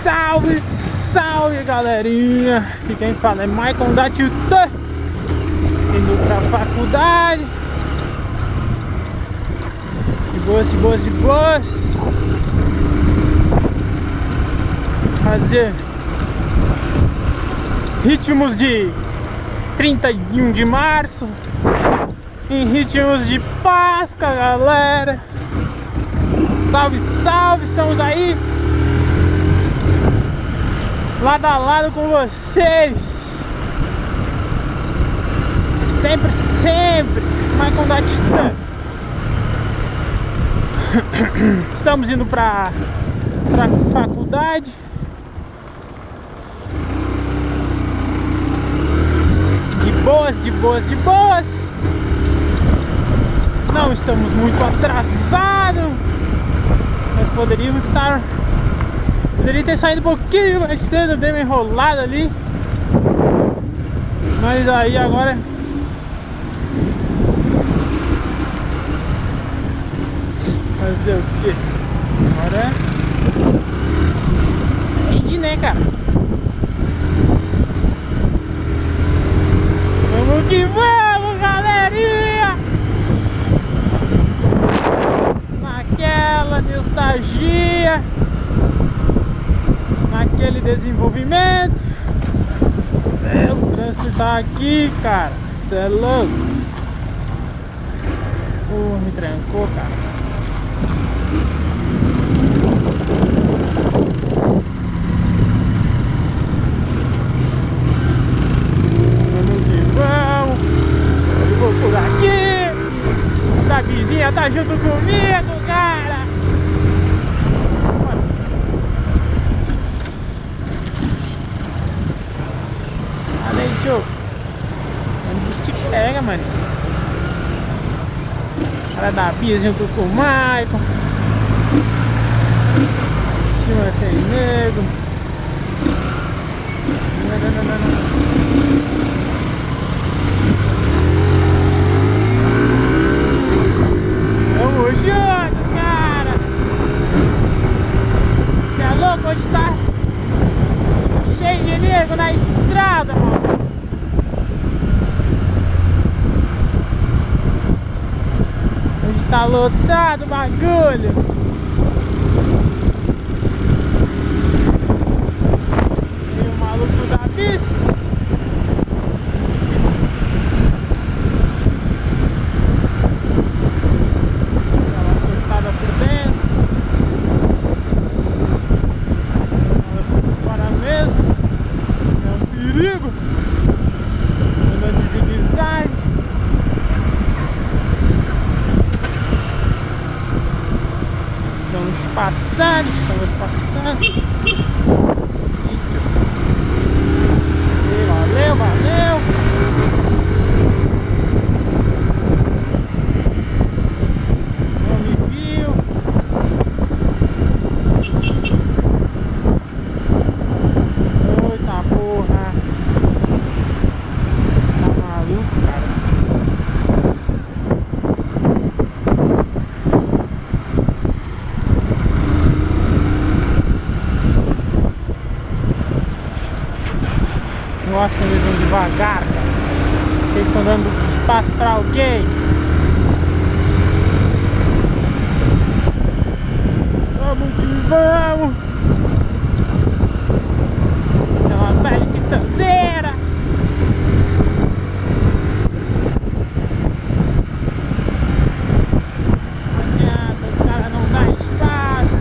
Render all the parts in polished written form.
Salve, salve galerinha! Aqui quem fala é Michael da Tiltan, indo pra faculdade. De boas, de boas, de boas. Fazer ritmos de 31 de março, em ritmos de Páscoa, galera. Salve, salve, estamos aí lado a lado com vocês. Sempre, sempre, Michael da Tiltan. Estamos indo pra faculdade. De boas, de boas, de boas. Não estamos muito atrasados. Nós poderia ter saído um pouquinho mais cedo, dei uma enrolada ali. Mas aí agora fazer o quê? Agora é ir, né, cara? Vamos que vamos, galerinha! Naquela nostalgia, naquele desenvolvimento. O trânsito tá aqui, cara. Isso é louco. Me trancou, cara. Vamos que vamos. Eu vou por aqui. A vizinha tá junto comigo, cara. Olha aí, tio. O bicho te pega, mano. Cara da Bia junto com o Michael. Em cima tem nego. Não. Vamos junto, cara. Você é louco? Hoje tá cheio de nego na estrada, mano. Hoje tá lotado o bagulho. Tem o maluco da bis. Ela cortada por dentro. Ela por fora mesmo. É um perigo. Andando de zigue-zague. Estamos passando. E valeu. Não me viu. Eita porra. Você tá maluco, cara? Eu acho que eles vão devagar, cara. Eles estão dando espaço pra alguém. Vamos que vamos. É uma velha titanzeira. Não adianta, os caras não dão espaço.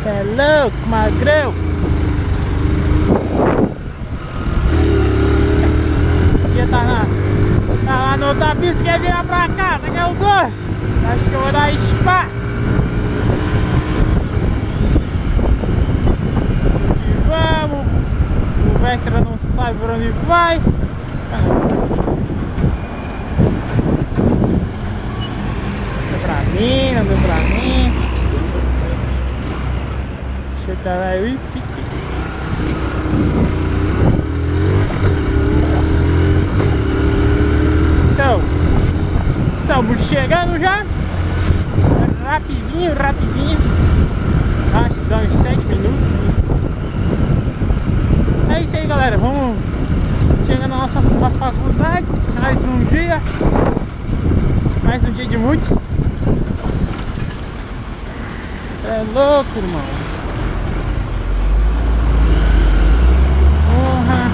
Cê é louco, magrão. Aqui tá lá no outra pista, quer virar pra cá, tá que é o doce. Acho que eu vou dar espaço. E vamos. O Vectra não sabe por onde vai. Deu pra mim, não deu pra mim. Chega lá e fica. Então, estamos chegando já. Rapidinho, rapidinho. Acho que dá uns 7 minutos. É isso aí, galera. Vamos chegando na nossa faculdade. Mais um dia. Mais um dia de muitos. É louco, irmão. Porra.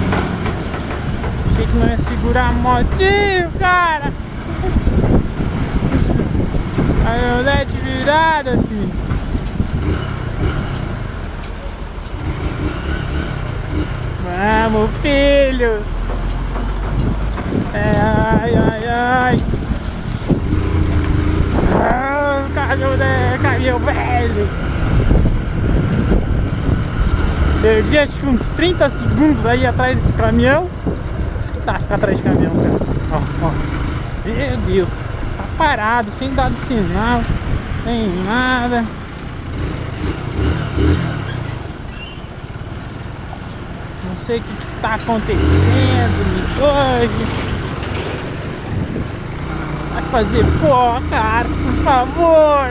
Achei que não ia segurar a motinho, cara. Aí o LED virado, assim. Vamos, filhos. Ai, ai, ai. Ah, caminhão velho. Perdi acho que uns 30 segundos aí atrás desse caminhão. Fica atrás de caminhão, cara. Ó, ó. Meu Deus. Tá parado, sem dar de sinal. Nem nada. Não sei o que está acontecendo hoje. Vai fazer pó, cara, por favor.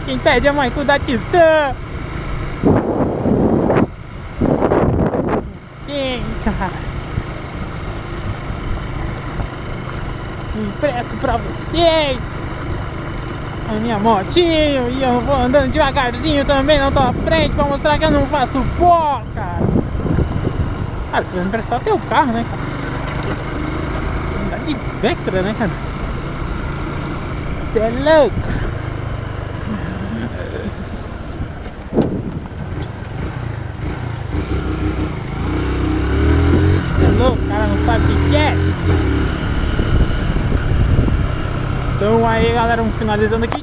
Quem pede é Michael da Titã. Quem, cara? Impresso pra vocês a minha motinho. E eu vou andando devagarzinho também, não tô à frente, pra mostrar que eu não faço pó, cara. Cara, você vai me emprestar teu carro, né, cara? Andar de Vectra, né, cara? Você é louco. O cara não sabe o que é. Então aí, galera, vamos finalizando aqui.